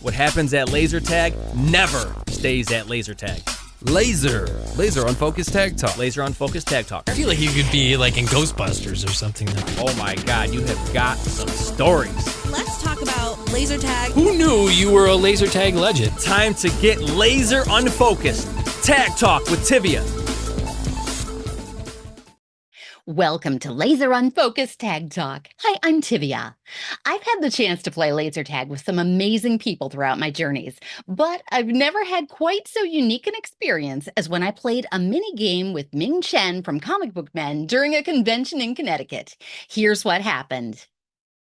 What happens at laser tag never stays at laser tag. Laser Unfocused Tag Talk. Laser Unfocused Tag Talk. I feel like you could be like in Ghostbusters or something. Oh my God, you have got some stories. Let's talk about laser tag. Who knew you were a laser tag legend? Time to get laser unfocused. Tag Talk with Tivia. Welcome to Laser Unfocused Tag Talk. Hi, I'm Tivia. I've had the chance to play laser tag with some amazing people throughout my journeys, but I've never had quite so unique an experience as when I played a mini game with Ming Chen from Comic Book Men during a convention in Connecticut. Here's what happened.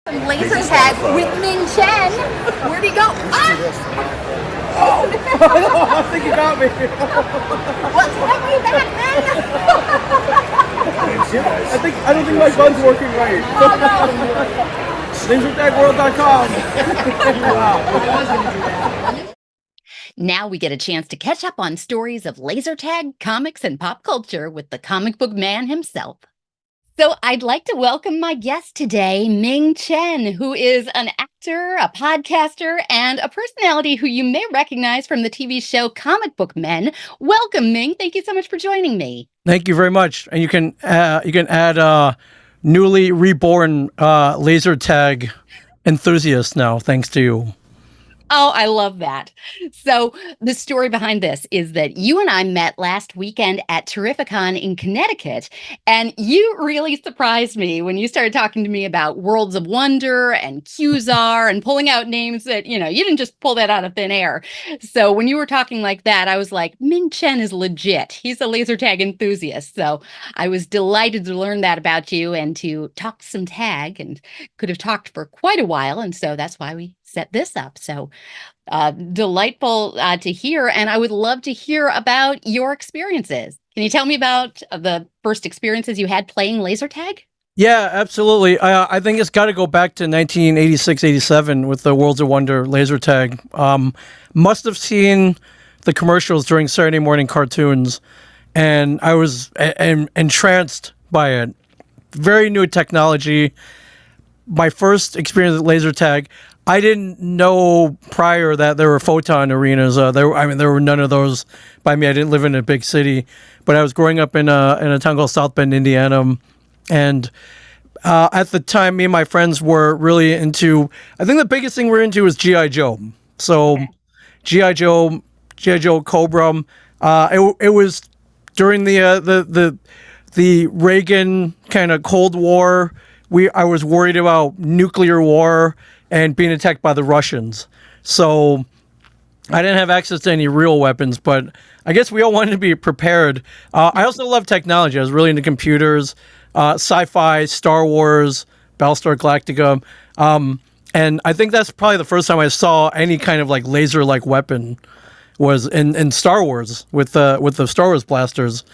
Laser tag with Ming Chen. Where'd he go? Oh, I think you got me. What's happening back then? I don't think my gun's working right. LaserTagWorld.com. Wow. Now we get a chance to catch up on stories of laser tag, comics, and pop culture with the comic book man himself. So I'd like to welcome my guest today, Ming Chen, who is an actor, a podcaster, and a personality who you may recognize from the TV show Comic Book Men. Welcome, Ming. Thank you so much for joining me. Thank you very much. And you can add newly reborn laser tag enthusiast now, thanks to you. Oh, I love that. So the story behind this is that you and I met last weekend at Terrificon in Connecticut, and you really surprised me when you started talking to me about Worlds of Wonder and Qzar and pulling out names that, you didn't just pull that out of thin air. So when you were talking like that, I was like, Ming Chen is legit. He's a laser tag enthusiast. So I was delighted to learn that about you and to talk some tag, and could have talked for quite a while. And so that's why we set this up. So delightful to hear. And I would love to hear about your experiences. Can you tell me about the first experiences you had playing laser tag? Yeah, absolutely. I think it's got to go back to 1986, 87 with the Worlds of Wonder laser tag. Must have seen the commercials during Saturday morning cartoons, and I was entranced by it. Very new technology. My first experience with laser tag, I didn't know prior that there were photon arenas. There were none of those by me. I didn't live in a big city, but I was growing up in a town called South Bend, Indiana, and at the time, me and my friends were really into. I think the biggest thing we're into was GI Joe. So, GI Joe, Cobra. It was during the Reagan kind of Cold War. I was worried about nuclear war and being attacked by the Russians. So I didn't have access to any real weapons, but I guess we all wanted to be prepared. I also love technology. I was really into computers, sci-fi, Star Wars, Battlestar Galactica. And I think that's probably the first time I saw any kind of like laser-like weapon was in Star Wars with the Star Wars blasters.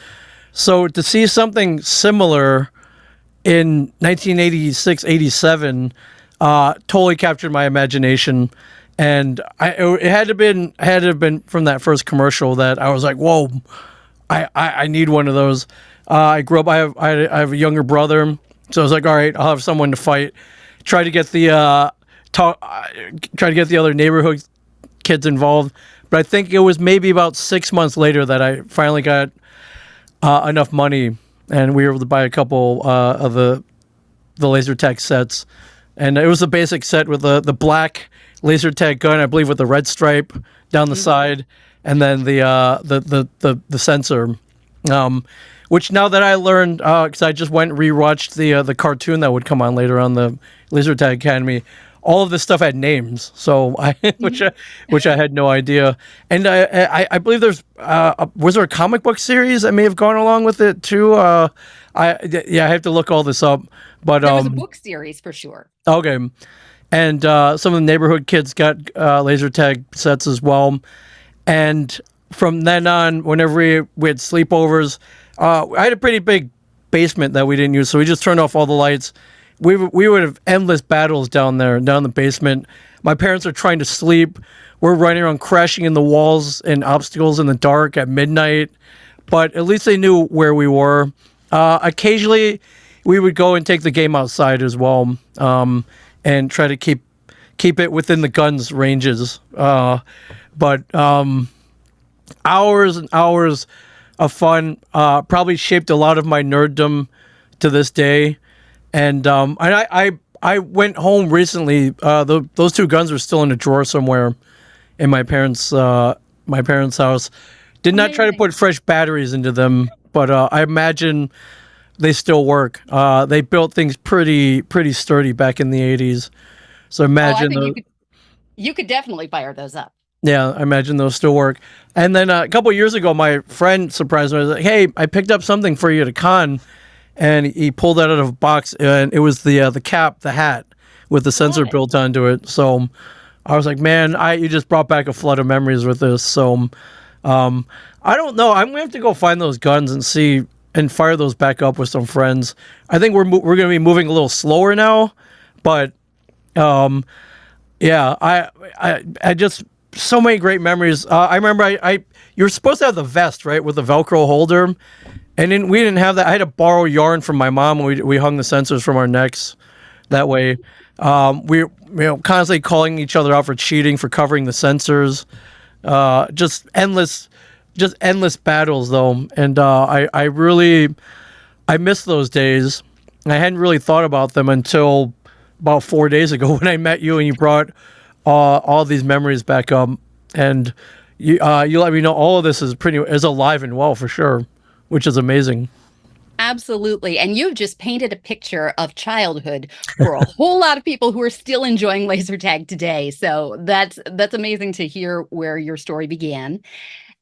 So to see something similar in 1986, 87, totally captured my imagination, and it had to have been from that first commercial that I was like, "Whoa, I need one of those." I grew up. I have a younger brother, so I was like, "All right, I'll have someone to fight." Try to get the other neighborhood kids involved, but I think it was maybe about 6 months later that I finally got enough money, and we were able to buy a couple of the laser tag sets. And it was a basic set with the black laser tag gun, I believe, with the red stripe down the side, and then the sensor. Which now that I learned, because I just went and rewatched the cartoon that would come on later on, the Laser Tag Academy, all of this stuff had names, so which I had no idea. And I believe was there a comic book series that may have gone along with it too? I have to look all this up. But there was a book series for sure. Okay, and some of the neighborhood kids got laser tag sets as well. And from then on, whenever we had sleepovers, I had a pretty big basement that we didn't use, so we just turned off all the lights. We would have endless battles down the basement. My parents are trying to sleep. We're running around crashing in the walls and obstacles in the dark at midnight. But at least they knew where we were. Occasionally, we would go and take the game outside as well, and try to keep keep it within the guns ranges. But hours and hours of fun. Probably shaped a lot of my nerddom to this day. And I went home recently. Those two guns are still in a drawer somewhere in my parents' house. Did not try to put fresh batteries into them, but I imagine they still work. They built things pretty sturdy back in the 80s. So imagine you could definitely fire those up. Yeah, I imagine those still work. And then a couple of years ago, my friend surprised me. I was like, "Hey, I picked up something for you at a con," and he pulled that out of a box, and it was the cap, the hat with the sensor built onto it. So I was like, "Man, you just brought back a flood of memories with this." So I don't know. I'm gonna have to go find those guns and see and fire those back up with some friends. I think we're gonna be moving a little slower now, but yeah, I just so many great memories. I remember you were supposed to have the vest, right, with the Velcro holder, and then we didn't have that. I had to borrow yarn from my mom. We hung the sensors from our necks that way. We constantly calling each other out for cheating, for covering the sensors. Just endless battles though, and I miss those days. I hadn't really thought about them until about 4 days ago when I met you and you brought all these memories back up, and you let me know all of this is alive and well for sure, which is amazing. Absolutely. And you've just painted a picture of childhood for a whole lot of people who are still enjoying laser tag today. So that's amazing to hear where your story began.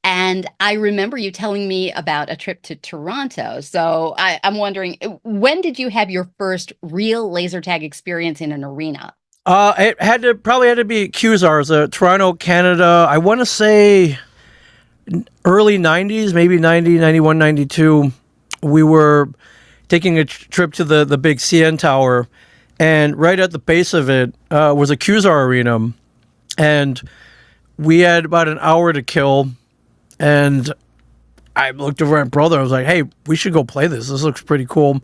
And I remember you telling me about a trip to Toronto. So I'm wondering, when did you have your first real laser tag experience in an arena? It probably had to be QSARS, Toronto, Canada. I want to say early 90s, maybe 90, 91, 92. We were taking a trip to the big CN Tower, and right at the base of it was a QSAR arena, and we had about an hour to kill, and I looked over at my brother. I was like, "Hey, we should go play this. This looks pretty cool."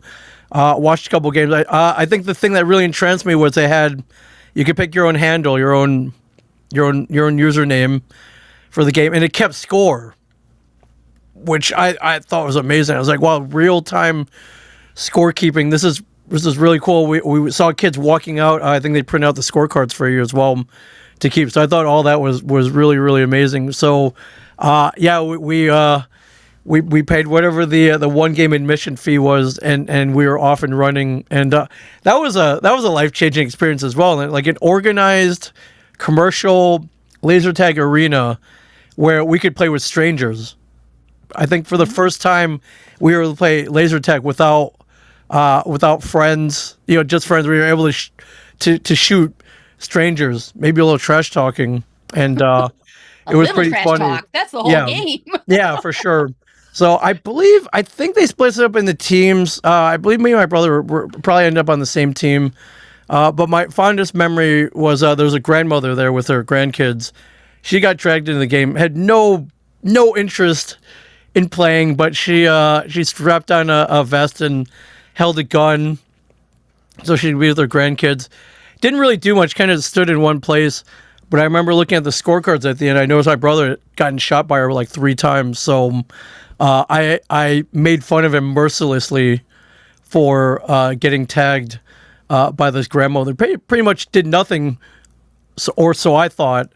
Watched a couple games. I think the thing that really entranced me was you could pick your own handle, your own username for the game, and it kept score, which I thought was amazing. I was like, wow, real time scorekeeping. This is really cool. We saw kids walking out. I think they print out the scorecards for you as well to keep. So I thought all that was really, really amazing. So yeah, we paid whatever the one game admission fee was, and we were off and running. And that was a life-changing experience as well. And like an organized commercial laser tag arena where we could play with strangers. I think for the first time we were able to play laser tag without friends, just friends. We were able to shoot strangers, maybe a little trash talking, and it was pretty funny. Talk. That's the whole game. Yeah, for sure. So I think they split it up into teams. I believe me and my brother were probably ended up on the same team. But my fondest memory was there was a grandmother there with her grandkids. She got dragged into the game, had no interest in playing, but she strapped on a vest and held a gun so she'd be with her grandkids. Didn't really do much, kind of stood in one place. But I remember looking at the scorecards at the end. I noticed my brother had gotten shot by her like 3 times. So I made fun of him mercilessly for getting tagged by this grandmother. Pretty much did nothing, so I thought.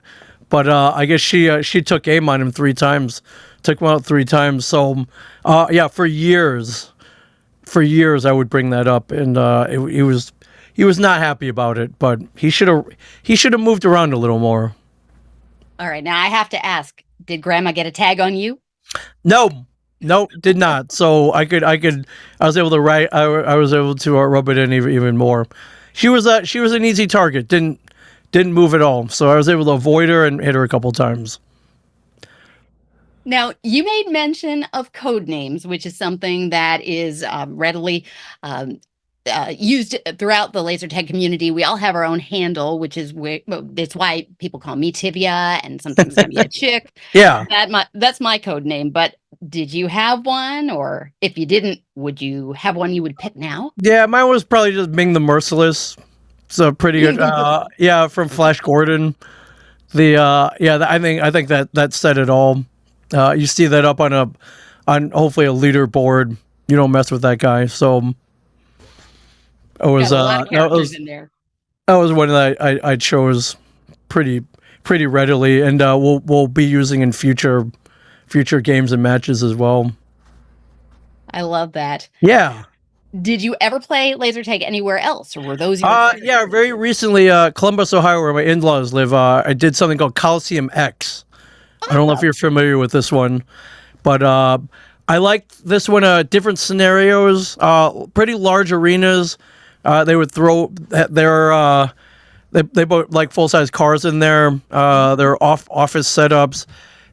But I guess she took aim on him 3 times. Took him out 3 times. So yeah, for years I would bring that up, and he was not happy about it. But he should have moved around a little more. All right, now I have to ask: did Grandma get a tag on you? No, did not. So I was able to rub it in even more. She was an easy target. Didn't move at all. So I was able to avoid her and hit her a couple times. Now, you made mention of code names, which is something that is readily used throughout the laser tag community. We all have our own handle, which is it's why people call me Tivia, and sometimes I'm a chick. Yeah, that's my code name. But did you have one, or if you didn't, would you have one you would pick now? Yeah, mine was probably just Ming the Merciless. So pretty good. Yeah, from Flash Gordon. I think that said it all. You see that up on hopefully a leaderboard. You don't mess with that guy. So it was Got a lot of characters in there. that was one that I chose pretty readily, and we'll be using in future games and matches as well. I love that. Yeah. Did you ever play laser tag anywhere else, or were those your Yeah, very recently, Columbus, Ohio, where my in-laws live, I did something called Coliseum X. I don't know if you're familiar with this one, but I liked this one. Different scenarios, pretty large arenas. They would throw they put like full-size cars in there. They're office setups.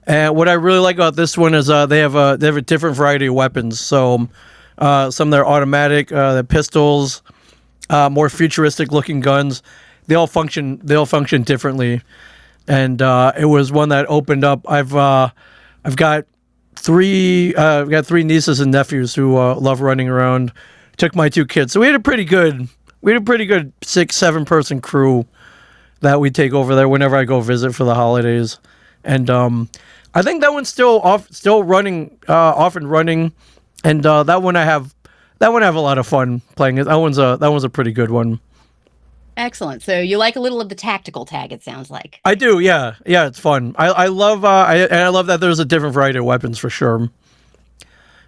And what I really like about this one is they have a different variety of weapons. So some of their automatic, the pistols, more futuristic looking guns. They all function differently. And it was one that opened up. I've got three nieces and nephews who love running around. Took my two kids, so we had a pretty good 6-7 person crew that we take over there whenever I go visit for the holidays. And I think that one's still running, off and running. And that one I have a lot of fun playing. That one's a pretty good one. Excellent. So you like a little of the tactical tag, it sounds like. I do, yeah, it's fun. I love I love that there's a different variety of weapons for sure.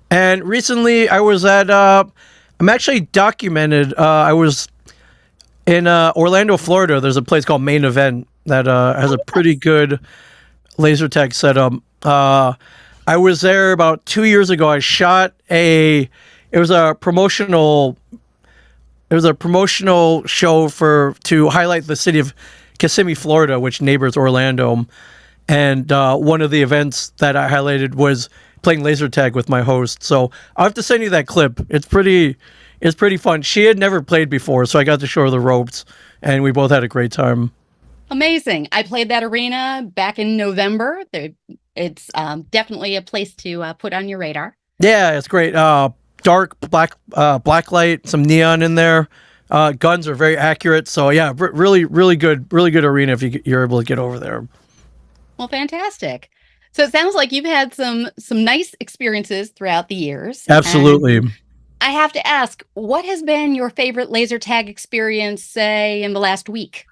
And recently, I was at I'm actually documented. I was in Orlando, Florida. There's a place called Main Event that has a pretty good laser tag setup. I was there about 2 years ago. I shot it was a promotional show to highlight the city of Kissimmee, Florida, which neighbors Orlando. And one of the events that I highlighted was playing laser tag with my host. So I'll have to send you that clip. It's pretty fun. She had never played before, so I got to show her the ropes, and we both had a great time. Amazing. I played that arena back in November. It's definitely a place to put on your radar. Yeah, it's great. Dark black light, some neon in there. Guns are very accurate. So yeah, really good arena if you're able to get over there. Well, fantastic. So it sounds like you've had some nice experiences throughout the years. Absolutely. And I have to ask, what has been your favorite laser tag experience, say, in the last week?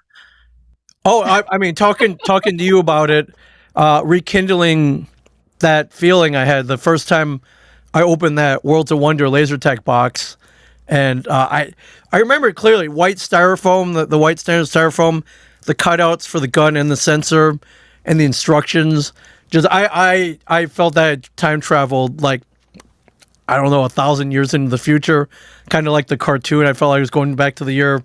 Oh, I mean, talking to you about it, rekindling that feeling I had the first time I opened that Worlds of Wonder laser tag box, and I remember it clearly. White styrofoam, the white standard styrofoam, the cutouts for the gun and the sensor, and the instructions. Just I felt that I had time traveled, like, I don't know, 1,000 years into the future, kind of like the cartoon. I felt like I was going back to the year,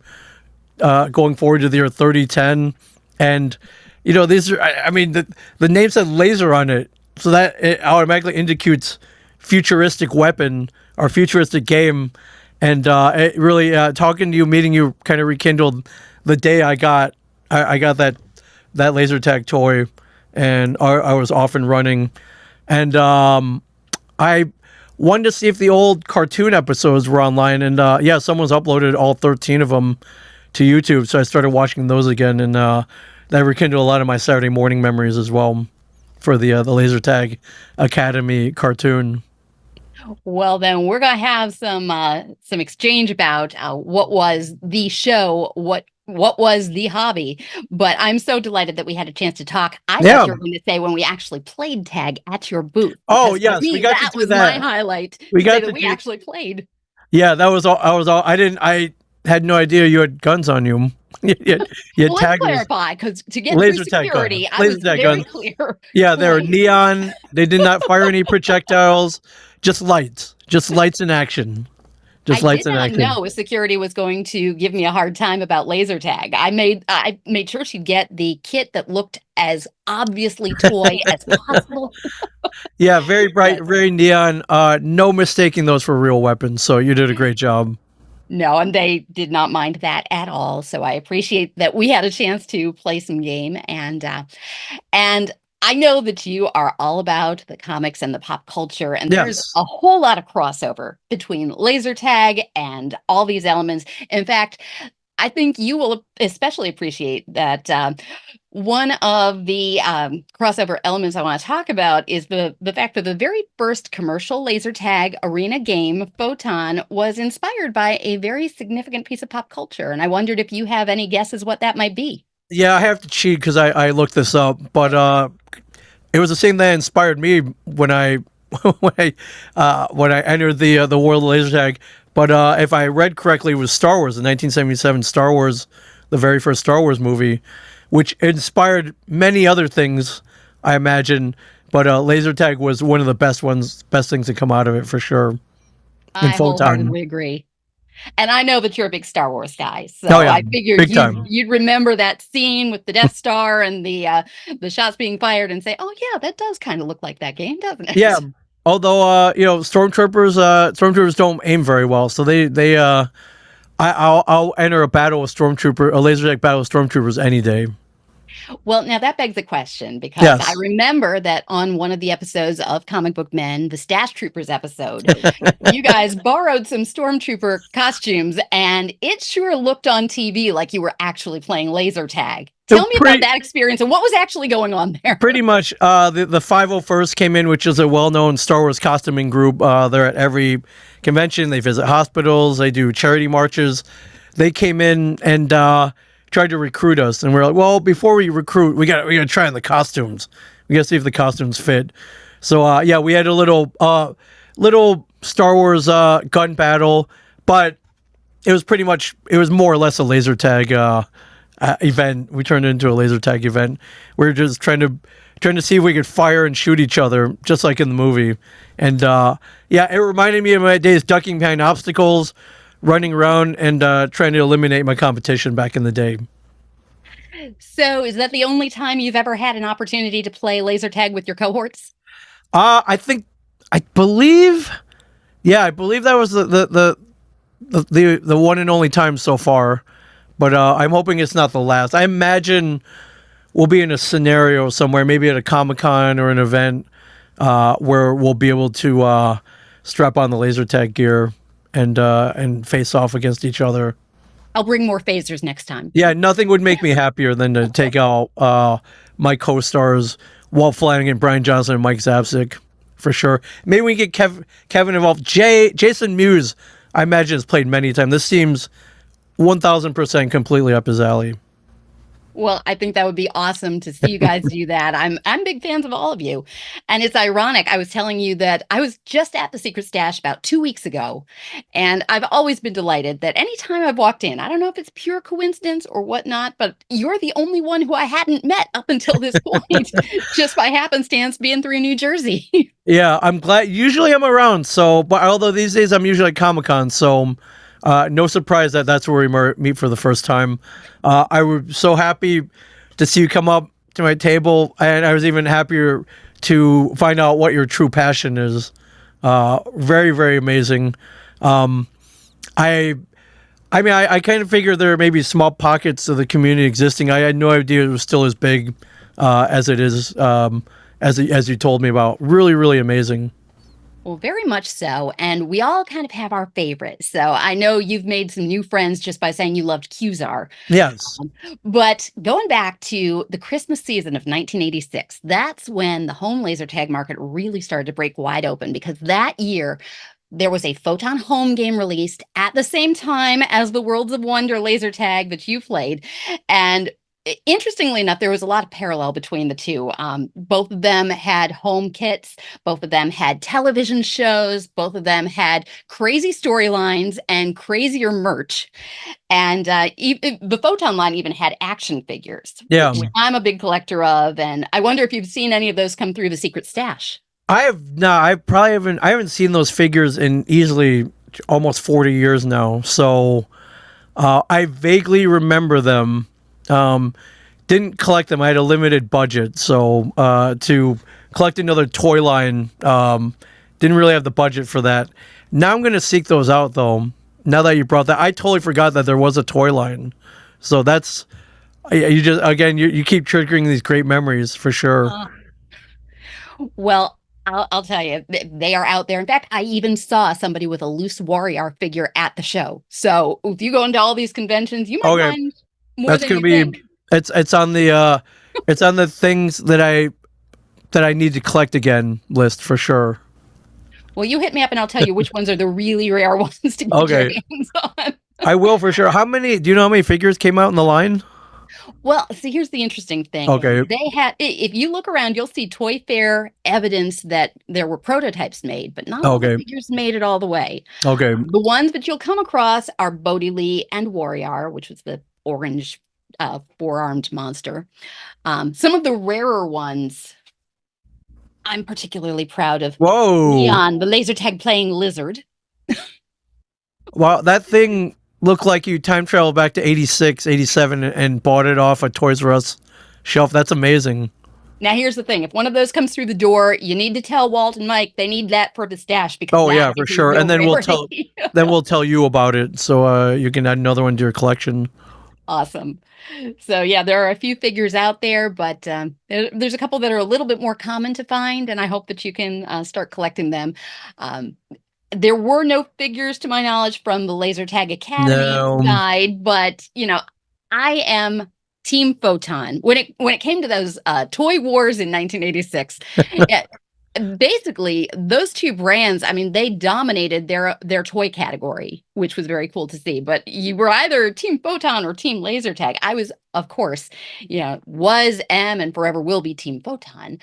going forward to the year 3010. And, these are, I mean, the name said laser on it, so that it automatically indicates futuristic weapon or futuristic game. And it really, talking to you, meeting you, kind of rekindled the day I got that laser tag toy, and I was off and running. And I wanted to see if the old cartoon episodes were online, and someone's uploaded all 13 of them to YouTube, so I started watching those again, and that rekindled a lot of my Saturday morning memories as well for the Laser Tag Academy cartoon. Well, then we're gonna have some exchange about what was the show, what was the hobby. But I'm so delighted that we had a chance to talk. I thought you were going to say when we actually played tag at your booth. Oh yes, we got to do that. My highlight. We actually played. Yeah, that was all. I was all. I had no idea you had guns on you. you had well, let's clarify, because to get through security, I was very clear. Yeah, they were neon. They did not fire any projectiles. Just lights in action. I did not know if security was going to give me a hard time about laser tag. I made sure she'd get the kit that looked as obviously toy as possible. Yeah, very bright, very neon. No mistaking those for real weapons. So you did a great job. No, and they did not mind that at all. So I appreciate that we had a chance to play some game, and I know that you are all about the comics and the pop culture, and there's a whole lot of crossover between laser tag and all these elements. In fact, I think you will especially appreciate that. One of the crossover elements I want to talk about is the fact that the very first commercial laser tag arena game, Photon, was inspired by a very significant piece of pop culture. And I wondered if you have any guesses what that might be. Yeah, I have to cheat because I looked this up, but it was the same that inspired me when I when I entered the world of laser tag. But if I read correctly, it was Star Wars, the 1977 Star Wars, the very first Star Wars movie, which inspired many other things, I imagine. But laser tag was one of the best things to come out of it for sure. I And Photon. wholeheartedly agree. And I know that you're a big Star Wars guy, so Oh, yeah. I figured Big time. you'd remember that scene with the Death Star and the shots being fired and say, "Oh yeah, that does kind of look like that game, doesn't it?" Yeah. Although stormtroopers don't aim very well, so I'll enter a laser tag battle with stormtroopers any day. Well, now that begs a question because Yes. I remember that on one of the episodes of Comic Book Men, the Stash Troopers episode, you guys borrowed some stormtrooper costumes, and it sure looked on TV like you were actually playing laser tag. Tell me about that experience and what was actually going on there. Pretty much, the 501st came in, which is a well-known Star Wars costuming group. They're at every convention. They visit hospitals. They do charity marches. They came in and tried to recruit us, and we're like, well, before we recruit, we got to try on the costumes. We got to see if the costumes fit. So yeah, we had a little Star Wars gun battle, but it was more or less a laser tag event. We turned it into a laser tag event. We were just trying to see if we could fire and shoot each other, just like in the movie. And yeah, it reminded me of my days ducking behind obstacles, running around, and trying to eliminate my competition back in the day. So, is that the only time you've ever had an opportunity to play laser tag with your cohorts? I believe that was the one and only time so far. But I'm hoping it's not the last. I imagine we'll be in a scenario somewhere, maybe at a Comic-Con or an event, where we'll be able to strap on the laser tag gear and face off against each other. I'll bring more phasers next time. Yeah, nothing would make me happier than to take out my co-stars, Walt Flanagan, Brian Johnson, and Mike Zapsik, for sure. Maybe we can get Kevin involved. Jason Mewes, I imagine, has played many times. This seems 1,000% completely up his alley. Well, I think that would be awesome to see you guys do that. I'm big fans of all of you. And it's ironic. I was telling you that I was just at the Secret Stash about 2 weeks ago. And I've always been delighted that anytime I've walked in, I don't know if it's pure coincidence or whatnot, but you're the only one who I hadn't met up until this point, just by happenstance being through New Jersey. Yeah, I'm glad. Usually I'm around. So, but although these days I'm usually at Comic-Con, so no surprise that that's where we meet for the first time. I was so happy to see you come up to my table, and I was even happier to find out what your true passion is. Very, very amazing. I mean, I kind of figured there may be small pockets of the community existing. I had no idea it was still as big as it is, as you told me about. Really, really amazing. Well, very much so. And we all kind of have our favorites. So I know you've made some new friends just by saying you loved Qzar. Yes. But going back to the Christmas season of 1986, that's when the home laser tag market really started to break wide open, because that year there was a Photon home game released at the same time as the Worlds of Wonder laser tag that you played. And interestingly enough, there was a lot of parallel between the two. Both of them had home kits. Both of them had television shows. Both of them had crazy storylines and crazier merch. And the Photon line even had action figures, which I'm a big collector of. And I wonder if you've seen any of those come through the Secret Stash. I haven't seen those figures in easily almost 40 years now. So I vaguely remember them. Didn't collect them. I had a limited budget, so to collect another toy line, didn't really have the budget for that. Now I'm going to seek those out, though. Now that you brought that, I totally forgot that there was a toy line. So that's, you just, again, you keep triggering these great memories for sure. Well, I'll tell you, they are out there. In fact, I even saw somebody with a loose warrior figure at the show. So if you go into all these conventions, you might Okay, find more that's than gonna you be think. it's on the it's on the things that I need to collect again list for sure. Well, you hit me up and I'll tell you which ones are the really rare ones to get your Okay, hands on. I will for sure. How many? Do you know how many figures came out in the line? Well, see, here's the interesting thing. Okay, They had, if you look around, you'll see Toy Fair evidence that there were prototypes made, but not all the okay, figures made it all the way. okay. The ones that you'll come across are Bodhi Lee and Warrior, which was the orange four-armed monster. Some of the rarer ones, I'm particularly proud of Whoa! Leon, the laser tag playing lizard. Wow, that thing looked like you time traveled back to 86, 87 and bought it off a Toys R Us shelf. That's amazing. Now, here's the thing. If one of those comes through the door, you need to tell Walt and Mike they need that for the stash because Oh that yeah, for is a sure. real And then rarity. we'll tell you about it so you can add another one to your collection. Awesome. So yeah, there are a few figures out there, but there's a couple that are a little bit more common to find, and I hope that you can start collecting them. Um, there were no figures, to my knowledge, from the Laser Tag Academy No. side, but I am Team Photon. When it came to those toy wars in 1986, yeah, basically those two brands, I mean, they dominated their toy category, which was very cool to see. But you were either Team Photon or Team Laser Tag. I was, of course, am and forever will be Team Photon.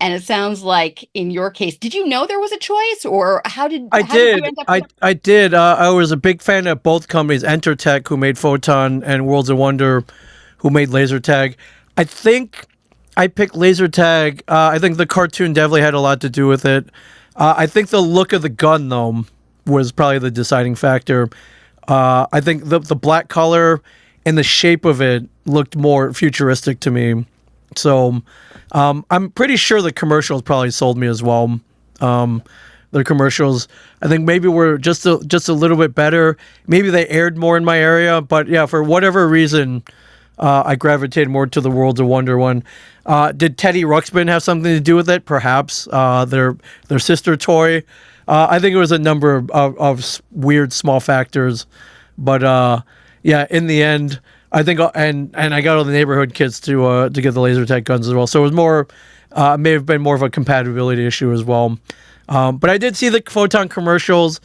And it sounds like in your case, did you know there was a choice, or I how did you did. end up with I did. I was a big fan of both companies, Entertech, who made Photon, and Worlds of Wonder, who made Laser Tag. I think I picked Laser Tag. I think the cartoon definitely had a lot to do with it. I think the look of the gun, though, was probably the deciding factor. I think the black color and the shape of it looked more futuristic to me. So I'm pretty sure the commercials probably sold me as well. The commercials, I think maybe were just a little bit better. Maybe they aired more in my area, but yeah, for whatever reason, I gravitated more to the Worlds of Wonder one. Did Teddy Ruxpin have something to do with it? Perhaps their sister toy. I think it was a number of weird small factors, but yeah, in the end, I think and I got all the neighborhood kids to get the laser tag guns as well. So it was more may have been more of a compatibility issue as well. But I did see the Photon commercials.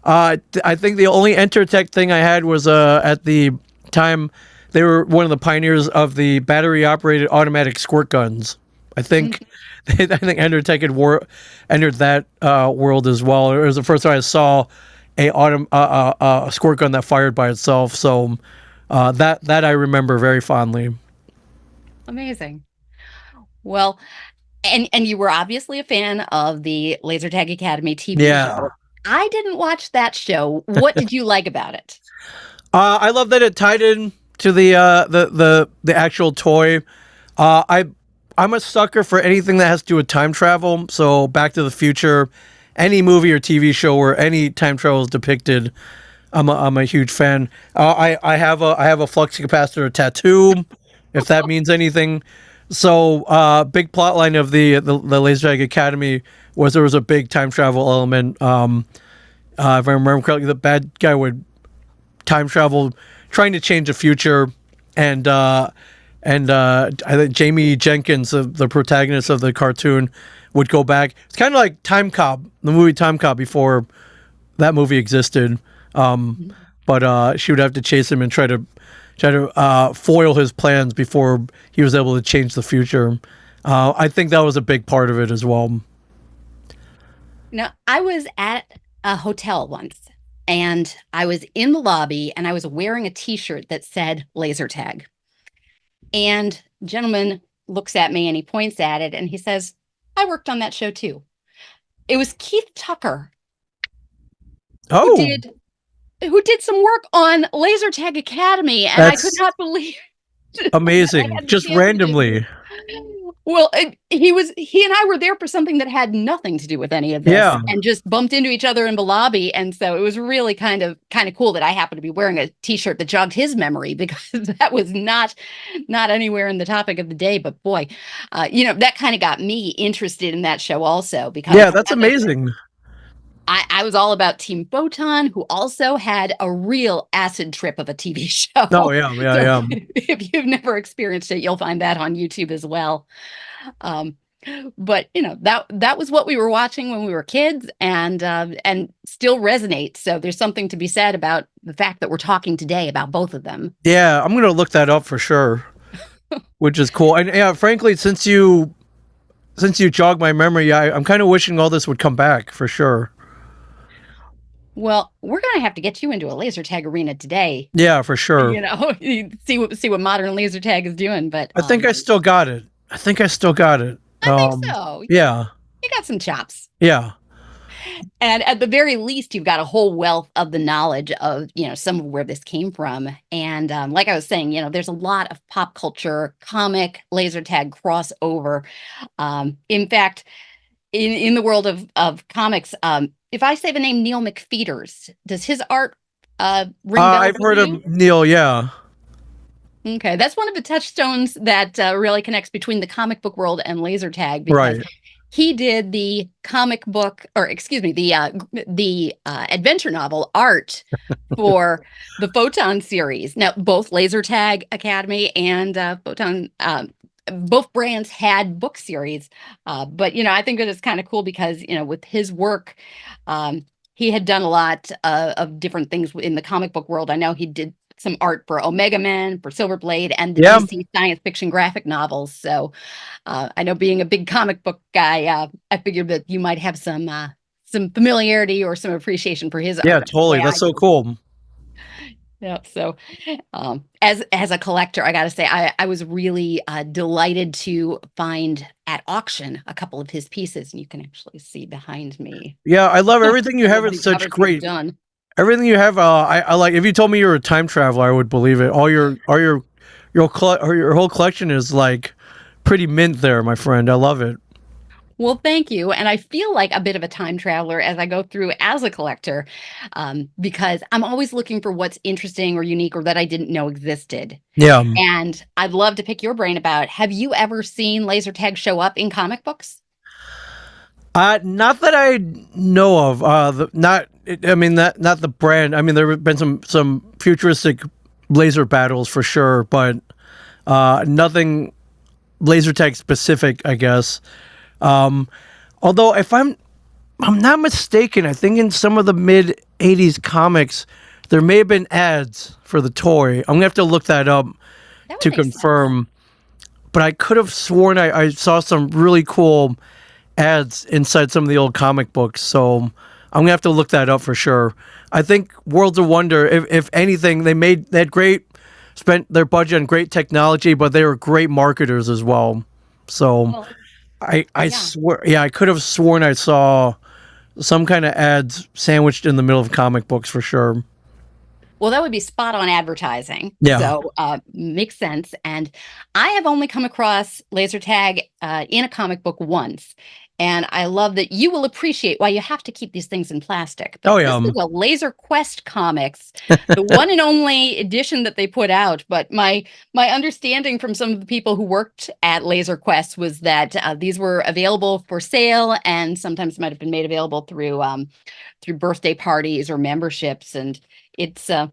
I think the only Entertech thing I had was at the time they were one of the pioneers of the battery-operated automatic squirt guns. I think I think Entertech had entered that world as well. It was the first time I saw a squirt gun that fired by itself. So that I remember very fondly. Amazing. Well, and you were obviously a fan of the Laser Tag Academy TV Yeah. show. I didn't watch that show. What did you like about it? I love that it tied in to the actual toy. I'm a sucker for anything that has to do with time travel. So Back to the Future, any movie or TV show where any time travel is depicted, I'm a huge fan. I have a flux capacitor tattoo, if that means anything. So big plot line of the Laser Tag Academy was there was a big time travel element. If I remember correctly, the bad guy would time travel, trying to change the future, and I think Jamie Jenkins, the protagonist of the cartoon, would go back. It's kind of like Time Cop, the movie Time Cop, before that movie existed. But she would have to chase him and try to foil his plans before he was able to change the future. I think that was a big part of it as well. Now, I was at a hotel once and I was in the lobby and I was wearing a t-shirt that said laser tag. And a gentleman looks at me and he points at it and he says, I worked on that show too. It was Keith Tucker Oh, who did some work on Laser Tag Academy, and I could that's not believe I amazing. had the Just chance to- randomly. Well, he and I were there for something that had nothing to do with any of this, Yeah. and just bumped into each other in the lobby. And so it was really kind of cool that I happened to be wearing a T-shirt that jogged his memory, because that was not anywhere in the topic of the day. But boy, that kind of got me interested in that show also, because Yeah, that's amazing. I was all about Team Photon, who also had a real acid trip of a TV show. Oh, yeah, yeah, So yeah. if you've never experienced it, you'll find that on YouTube as well. Um, but that was what we were watching when we were kids, and still resonates. So there's something to be said about the fact that we're talking today about both of them. Yeah, I'm gonna look that up for sure, which is cool. And yeah, frankly, since you jogged my memory, I'm kind of wishing all this would come back for sure. Well, we're gonna have to get you into a laser tag arena today. Yeah, for sure. See what modern laser tag is doing. But I think I still got it. I think I still got it. I think so. Yeah. You got some chops. Yeah. And at the very least, you've got a whole wealth of the knowledge of, some of where this came from. And like I was saying, there's a lot of pop culture, comic, laser tag crossover. In fact, in the world of comics, if I say the name Neil McFeeters, does his art ring bells I've heard with you? of Neil. Yeah. Okay, that's one of the touchstones that really connects between the comic book world and laser tag, because Right. he did the comic book, or excuse me, the adventure novel art for the Photon series. Now, both Laser Tag Academy and Photon, both brands had book series, but I think that it's kind of cool because with his work, he had done a lot of different things in the comic book world. I know he did some art for Omega Men, for Silver Blade, and the Yeah. DC science fiction graphic novels. So I know, being a big comic book guy, I figured that you might have some familiarity or some appreciation for his Yeah, art. totally. Yeah, That's so cool. yeah. So as a collector, I got to say, I was really delighted to find at auction a couple of his pieces, and you can actually see behind me. Yeah, I love everything you have. Some of It's these such covers he's great. done. Everything you have, I like. If you told me you're a time traveler, I would believe it. Your whole collection is like pretty mint there, my friend. I love it. Well, thank you. And I feel like a bit of a time traveler as I go through as a collector, because I'm always looking for what's interesting or unique or that I didn't know existed. Yeah. And I'd love to pick your brain about, have you ever seen laser tag show up in comic books? Not that I know of. Not. I mean, not the brand. I mean, there have been some futuristic laser battles for sure, but nothing laser tag specific, I guess. Although, if I'm not mistaken, I think in some of the mid '80s comics, there may have been ads for the toy. I'm gonna have to look that up That would to make sense. confirm. But I could have sworn I saw some really cool ads inside some of the old comic books, so I'm gonna have to look that up for sure. I think Worlds of Wonder, if anything, they had spent their budget on great technology, but they were great marketers as well. So Well, I yeah. swear, yeah, I could have sworn I saw some kind of ads sandwiched in the middle of comic books for sure. Well, that would be spot on advertising. Yeah. So makes sense. And I have only come across laser tag in a comic book once. And I love that you will appreciate why you have to keep these things in plastic. But Oh, yeah. This is a Laser Quest comics, the one and only edition that they put out. But my understanding from some of the people who worked at Laser Quest was that these were available for sale, and sometimes might have been made available through birthday parties or memberships. And it's got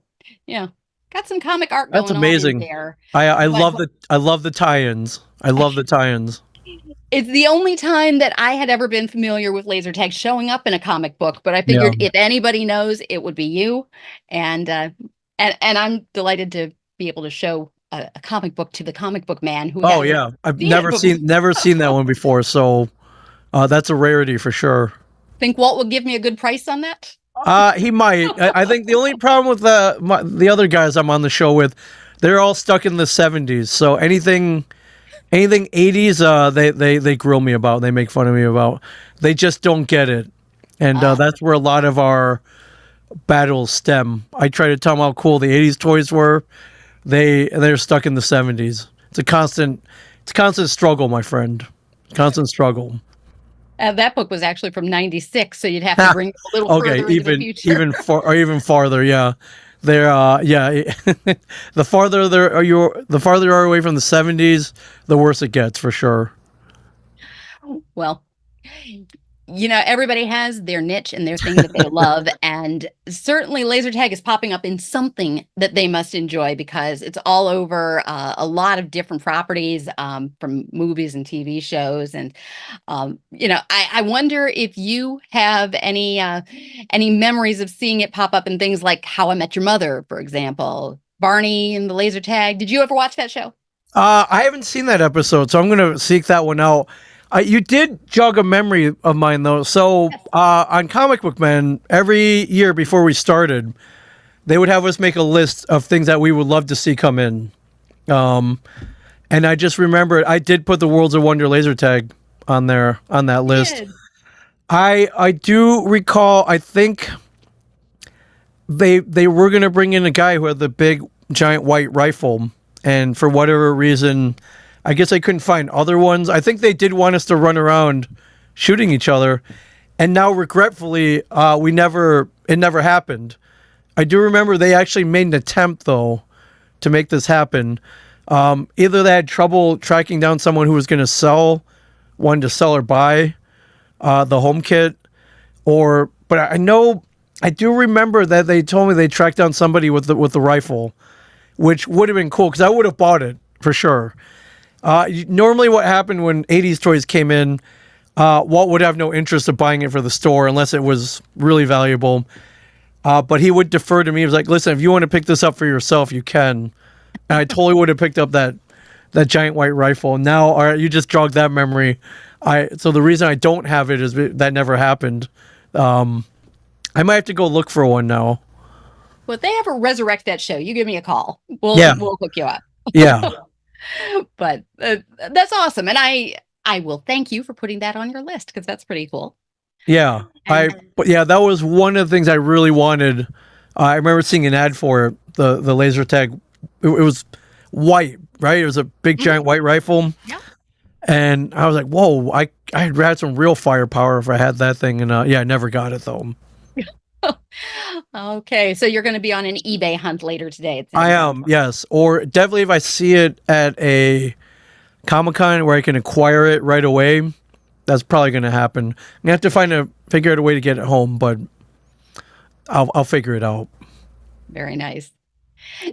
some comic art That's going amazing. on in there. I But- love the tie-ins. I love the tie-ins. It's the only time that I had ever been familiar with laser tag showing up in a comic book, but I figured if anybody knows, it would be you. And I'm delighted to be able to show a comic book to the comic book man who. Oh hasn't yeah, I've seen it never before. never seen that one before, so that's a rarity for sure. Think Walt will give me a good price on that? He might. I think the only problem with the other guys I'm on the show with, they're all stuck in the 70s. So anything 80s, they grill me about. They make fun of me about. They just don't get it, and that's where a lot of our battles stem. I try to tell them how cool the 80s toys were. They're stuck in the 70s. It's a constant it's constant struggle, my friend. Constant struggle. That book was actually from '96, so you'd have to bring it a little Okay, further into the future. even farther, yeah. They're yeah. The farther the farther you are away from the '70s, the worse it gets for sure. Well, everybody has their niche and their thing that they love. And certainly laser tag is popping up in something that they must enjoy because it's all over a lot of different properties from movies and TV shows. And, I wonder if you have any memories of seeing it pop up in things like How I Met Your Mother, for example, Barney and the laser tag. Did you ever watch that show? I haven't seen that episode, so I'm going to seek that one out. You did jog a memory of mine, though. So on Comic Book Man, every year before we started, they would have us make a list of things that we would love to see come in. And I just remember I did put the Worlds of Wonder laser tag on that list. Good. I do recall, I think they were going to bring in a guy who had the big giant white rifle, and for whatever reason, I guess I couldn't find other ones. I think they did want us to run around shooting each other, and now regretfully, it never happened. I do remember they actually made an attempt though to make this happen. Either they had trouble tracking down someone who was going to sell or buy the home kit, but I do remember that they told me they tracked down somebody with the rifle, which would have been cool because I would have bought it for sure. Normally what happened when 80s toys came in, Walt would have no interest of buying it for the store unless it was really valuable. But he would defer to me. He was like, listen, if you want to pick this up for yourself, you can. And I totally would have picked up that giant white rifle. Now, all right, you just jogged that memory. So the reason I don't have it is that never happened. I might have to go look for one now. Well, if they ever resurrect that show, you give me a call. We'll hook you up. Yeah. But that's awesome. And I will thank you for putting that on your list because that's pretty cool. Yeah. But that was one of the things I really wanted. I remember seeing an ad for it, the laser tag. It was white, right? It was a big giant white rifle. Yeah. And I was like, whoa, I had some real firepower if I had that thing. And I never got it though. Okay, so you're going to be on an eBay hunt later today. I am, yes. Or definitely if I see it at a Comic-Con where I can acquire it right away, that's probably going to happen. I'm going to have to figure out a way to get it home, but I'll figure it out. Very nice.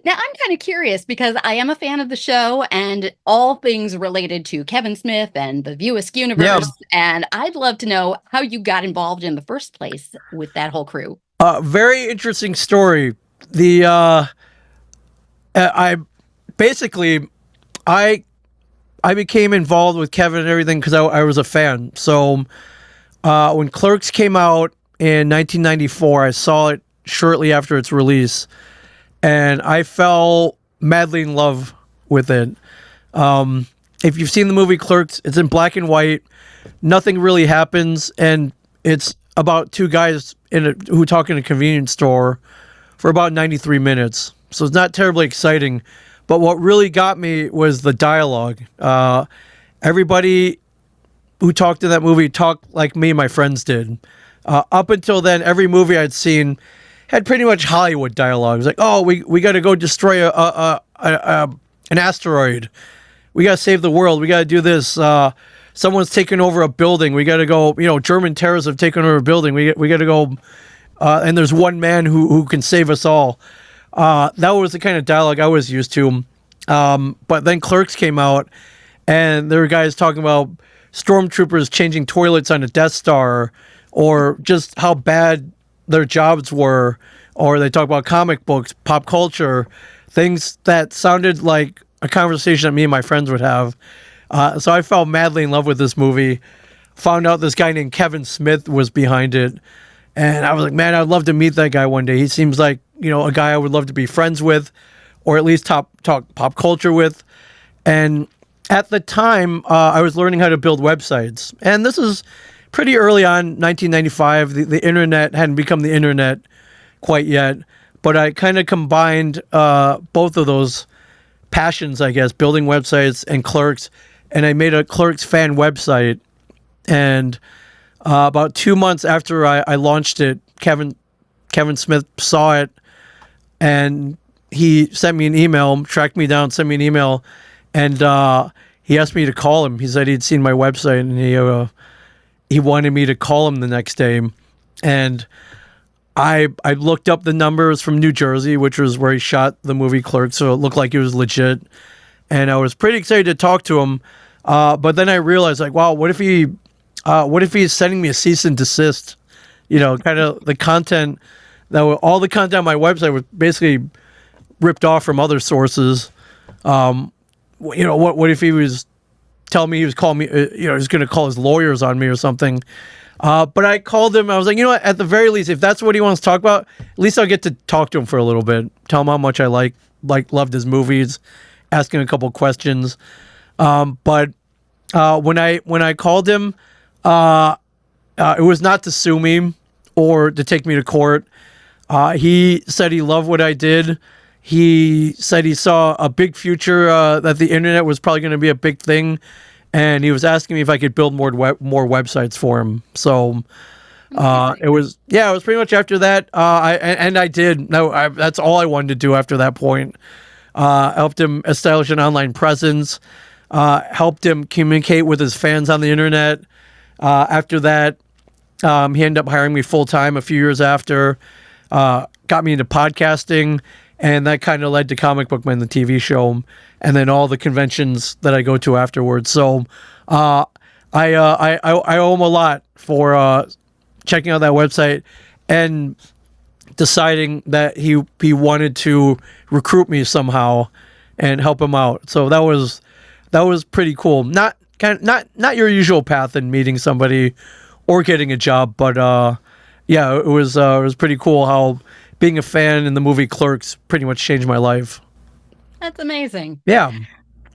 Now, I'm kind of curious because I am a fan of the show and all things related to Kevin Smith and the View Askew universe. Yeah. And I'd love to know how you got involved in the first place with that whole crew. Very interesting story. I became involved with Kevin and everything because I was a fan. So when Clerks came out in 1994, I saw it shortly after its release. And I fell madly in love with it. If you've seen the movie Clerks, it's in black and white. Nothing really happens, and it's about two guys who talk in a convenience store for about 93 minutes. So it's not terribly exciting. But what really got me was the dialogue. Everybody who talked in that movie talked like me and my friends did. Up until then, every movie I'd seen had pretty much Hollywood dialogue. It was like, oh, we got to go destroy an asteroid. We got to save the world. We got to do this. Someone's taken over a building. We got to go, German terrorists have taken over a building. We got to go, and there's one man who can save us all. That was the kind of dialogue I was used to. But then Clerks came out, and there were guys talking about stormtroopers changing toilets on a Death Star, or just how bad their jobs were, or they talk about comic books, pop culture, things that sounded like a conversation that me and my friends would have. So I fell madly in love with this movie, found out this guy named Kevin Smith was behind it, and I was like, man, I'd love to meet that guy one day. He seems like, a guy I would love to be friends with, or at least talk pop culture with. And at the time, I was learning how to build websites, and this is pretty early on, 1995. The internet hadn't become the internet quite yet, but I kind of combined both of those passions, I guess, building websites and Clerks, and I made a Clerks fan website. And about 2 months after I launched it, Kevin Smith saw it, and he sent me an email, tracked me down, sent me an email, and he asked me to call him. He said he'd seen my website, and he wanted me to call him the next day. And I looked up the numbers from New Jersey, which was where he shot the movie Clerks, so it looked like it was legit. And I was pretty excited to talk to him. But then I realized, like, wow, what if he's sending me a cease and desist? You know, kind of the content all the content on my website was basically ripped off from other sources. You know, what if he was telling me he was calling me, he was going to call his lawyers on me or something. But I called him. I was like, you know what? At the very least, if that's what he wants to talk about, at least I'll get to talk to him for a little bit. Tell him how much I loved his movies, asking a couple questions. But when I called him, it was not to sue me or to take me to court. He said he loved what I did. He said he saw a big future, that the internet was probably going to be a big thing, and he was asking me if I could build more websites for him. So it was pretty much after that. I did. No, that's all I wanted to do after that point. Helped him establish an online presence. Helped him communicate with his fans on the internet. After that, he ended up hiring me full time a few years after. Got me into podcasting. And that kind of led to Comic Book Man, the TV show, and then all the conventions that I go to afterwards. So I owe him a lot for checking out that website and deciding that he wanted to recruit me somehow and help him out. So that was pretty cool. Not your usual path in meeting somebody or getting a job, but it was pretty cool how being a fan in the movie Clerks pretty much changed my life. That's amazing. Yeah.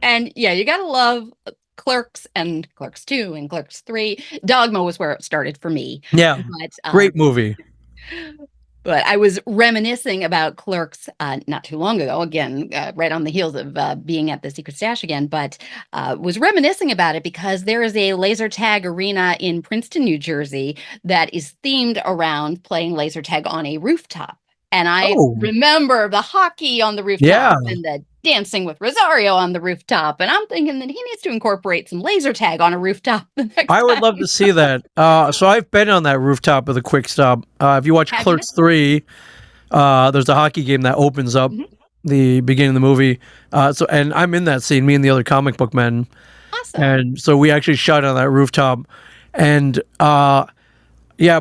And yeah, you gotta love Clerks and Clerks 2 and Clerks 3. Dogma was where it started for me. Yeah. But, great movie. But I was reminiscing about Clerks not too long ago, again, right on the heels of being at the Secret Stash again, but was reminiscing about it because there is a laser tag arena in Princeton, New Jersey that is themed around playing laser tag on a rooftop. And I remember the hockey on the rooftop and the dancing with Rosario on the rooftop. And I'm thinking that he needs to incorporate some laser tag on a rooftop the next I would time. love to see that. So I've been on that rooftop of the Quick Stop. If you watch Clerks 3, there's a hockey game that opens up the beginning of the movie. And I'm in that scene, me and the other comic book men. Awesome. And so we actually shot on that rooftop. And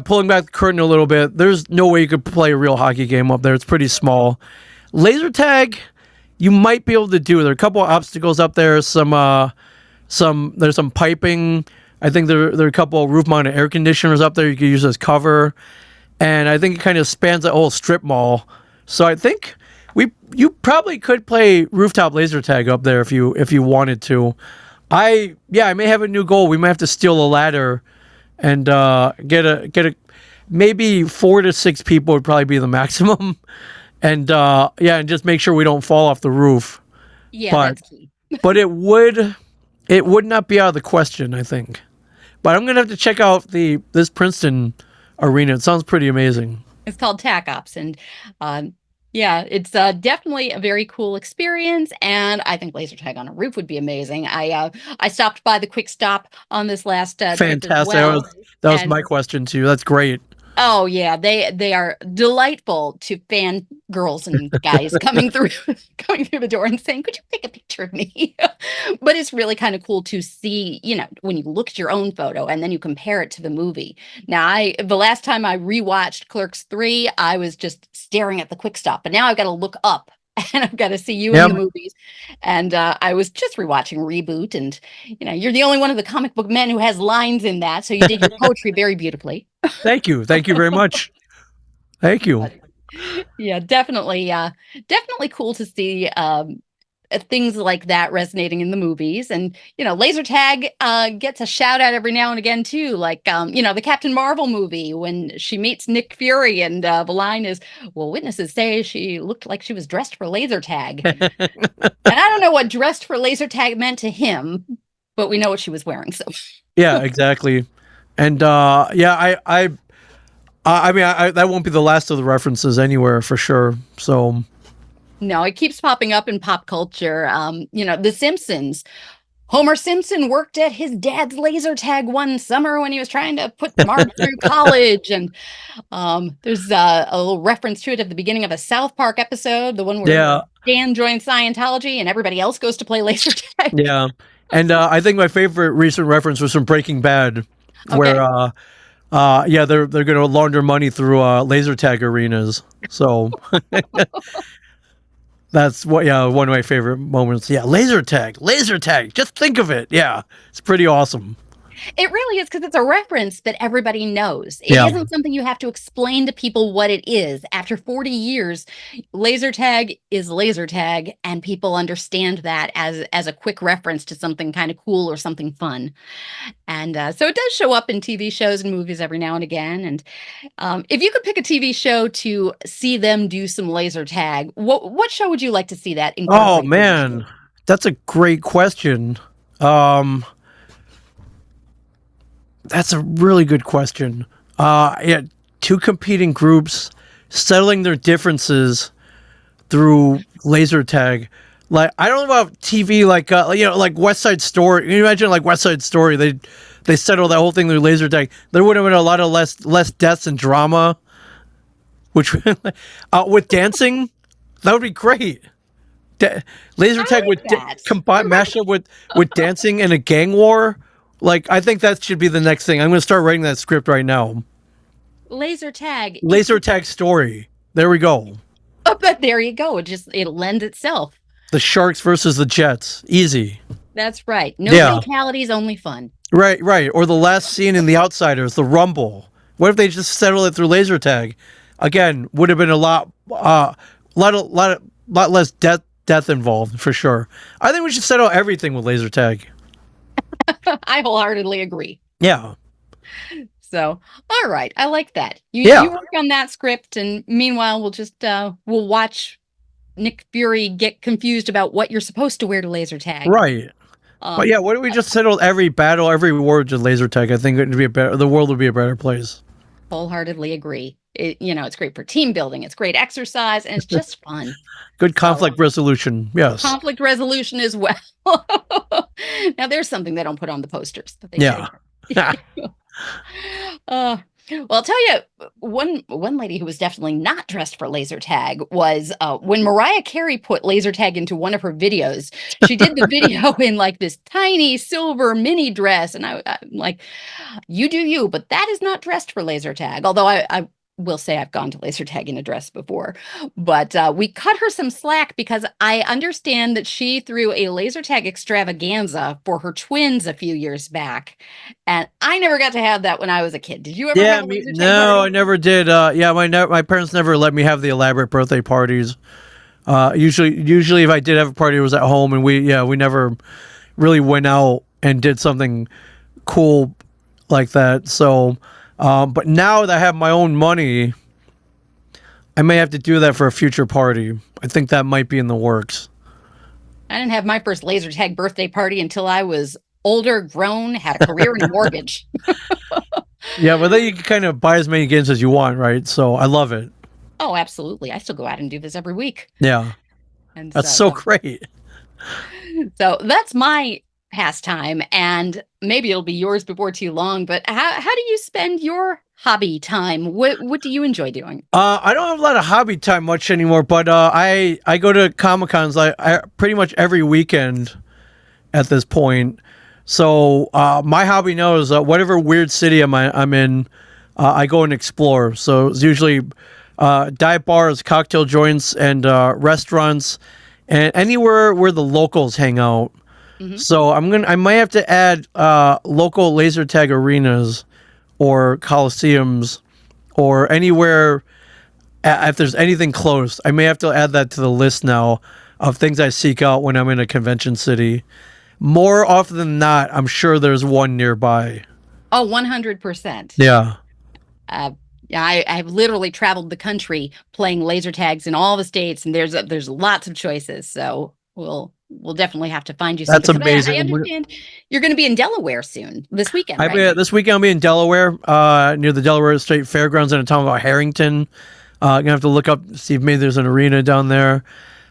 pulling back the curtain a little bit, there's no way you could play a real hockey game up there. It's pretty small. Laser tag, you might be able to do. There are a couple of obstacles up there. There's some piping. I think there are a couple of roof-mounted air conditioners up there you could use as cover. And I think it kind of spans the whole strip mall. So I think you probably could play rooftop laser tag up there if you wanted to. I may have a new goal. We might have to steal a ladder and get a maybe 4 to 6 people would probably be the maximum, and just make sure we don't fall off the roof. Yeah, that's key. But it would not be out of the question, I think. But I'm gonna have to check out this Princeton arena. It sounds pretty amazing. It's called Tac Ops, and it's definitely a very cool experience, and I think laser tag on a roof would be amazing. I stopped by the Quick Stop on this last trip Fantastic. as well, that was my question too. That's great. Oh yeah, they are delightful to fan girls and guys coming through the door and saying, "Could you take a picture of me?" But it's really kind of cool to see, when you look at your own photo and then you compare it to the movie. Now, the last time I rewatched Clerks 3, I was just staring at the Quick Stop, but now I've got to look up and I've got to see you in the movies. And I was just rewatching Reboot, and you're the only one of the comic book men who has lines in that, so you did your poetry very beautifully. Thank you very much. Thank you. Yeah, definitely cool to see things like that resonating in the movies. And laser tag gets a shout out every now and again too, like the Captain Marvel movie when she meets Nick Fury, and the line is, "Well, witnesses say she looked like she was dressed for laser tag." And I don't know what dressed for laser tag meant to him, but we know what she was wearing. So Yeah, exactly. And I mean, that won't be the last of the references anywhere for sure. So no, it keeps popping up in pop culture. The Simpsons. Homer Simpson worked at his dad's laser tag one summer when he was trying to put Marge through college. And there's a little reference to it at the beginning of a South Park episode, the one where yeah, Dan joins Scientology and everybody else goes to play laser tag. yeah. And I think my favorite recent reference was from Breaking Bad, where they're going to launder money through laser tag arenas. So that's one of my favorite moments. Yeah, laser tag. Just think of it. Yeah, it's pretty awesome. It really is, because it's a reference that everybody knows. It Yeah. isn't something you have to explain to people what it is. After 40 years, laser tag is laser tag, and people understand that as a quick reference to something kind of cool or something fun. And so it does show up in TV shows and movies every now and again. And if you could pick a TV show to see them do some laser tag, what show would you like to see that Oh incorporated? man, that's a great question. That's a really good question. Yeah, two competing groups settling their differences through laser tag. Like, I don't know about TV, like West Side Story. Can you imagine, like, West Side Story? They settle that whole thing through laser tag. There would have been a lot of less deaths and drama. Which with dancing, that would be great. Laser tag with combine mash up with dancing and a gang war. Like, I think that should be the next thing. I'm going to start writing that script right now. Laser tag Story. There we go. Oh, but there you go. It lends itself. The Sharks versus the Jets. Easy. That's right. No fatalities, only fun. Right. Or the last scene in The Outsiders, the Rumble. What if they just settle it through laser tag? Again, would have been a lot less death involved for sure. I think we should settle everything with laser tag. I wholeheartedly agree. Yeah. So, all right. I like that. You work on that script, and meanwhile, we'll watch Nick Fury get confused about what you're supposed to wear to laser tag. Right. But yeah, what if we just settled every battle, every war to laser tag? I think the world would be a better place. Wholeheartedly agree. It's great for team building. It's great exercise, and it's just fun. Good conflict resolution. Yes. Conflict resolution as well. Now, there's something they don't put on the posters. But they should. Well, I'll tell you, one lady who was definitely not dressed for laser tag was when Mariah Carey put laser tag into one of her videos. She did the video in like this tiny silver mini dress, and I'm like, you do you, but that is not dressed for laser tag. Although I will say I've gone to laser tag in a dress before, but we cut her some slack because I understand that she threw a laser tag extravaganza for her twins a few years back, and I never got to have that when I was a kid. Did you ever have a laser tag No, party? I never did. My parents never let me have the elaborate birthday parties. Usually if I did have a party, it was at home, and we never really went out and did something cool like that. So but now that I have my own money, I may have to do that for a future party. I think that might be in the works. I didn't have my first laser tag birthday party until I was older, grown, had a career and a mortgage. Yeah, but then you can kind of buy as many games as you want, right? So I love it. Oh, absolutely. I still go out and do this every week. Yeah. And that's so great. So that's my pastime, and maybe it'll be yours before too long, but how do you spend your hobby time? What do you enjoy doing? I don't have a lot of hobby time much anymore, but I go to Comic-Cons I pretty much every weekend at this point. So my hobby now is whatever weird city I'm in, I go and explore. So it's usually dive bars, cocktail joints, and restaurants, and anywhere where the locals hang out. Mm-hmm. So I might have to add local laser tag arenas or coliseums or anywhere if there's anything close. I may have to add that to the list now of things I seek out when I'm in a convention city. More often than not, I'm sure there's one nearby. Oh, 100%. Yeah. I've literally traveled the country playing laser tags in all the states, and there's lots of choices. So we'll we'll definitely have to find you That's something. 'Cause I amazing. understand you're going to be in Delaware soon, this weekend, right? This weekend I'll be in Delaware, near the Delaware State Fairgrounds in a town called Harrington. Gonna have to look up, see if maybe there's an arena down there.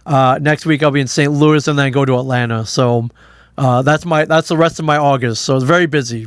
Next week I'll be in St. Louis and then go to Atlanta. So that's the rest of my August. So it's very busy.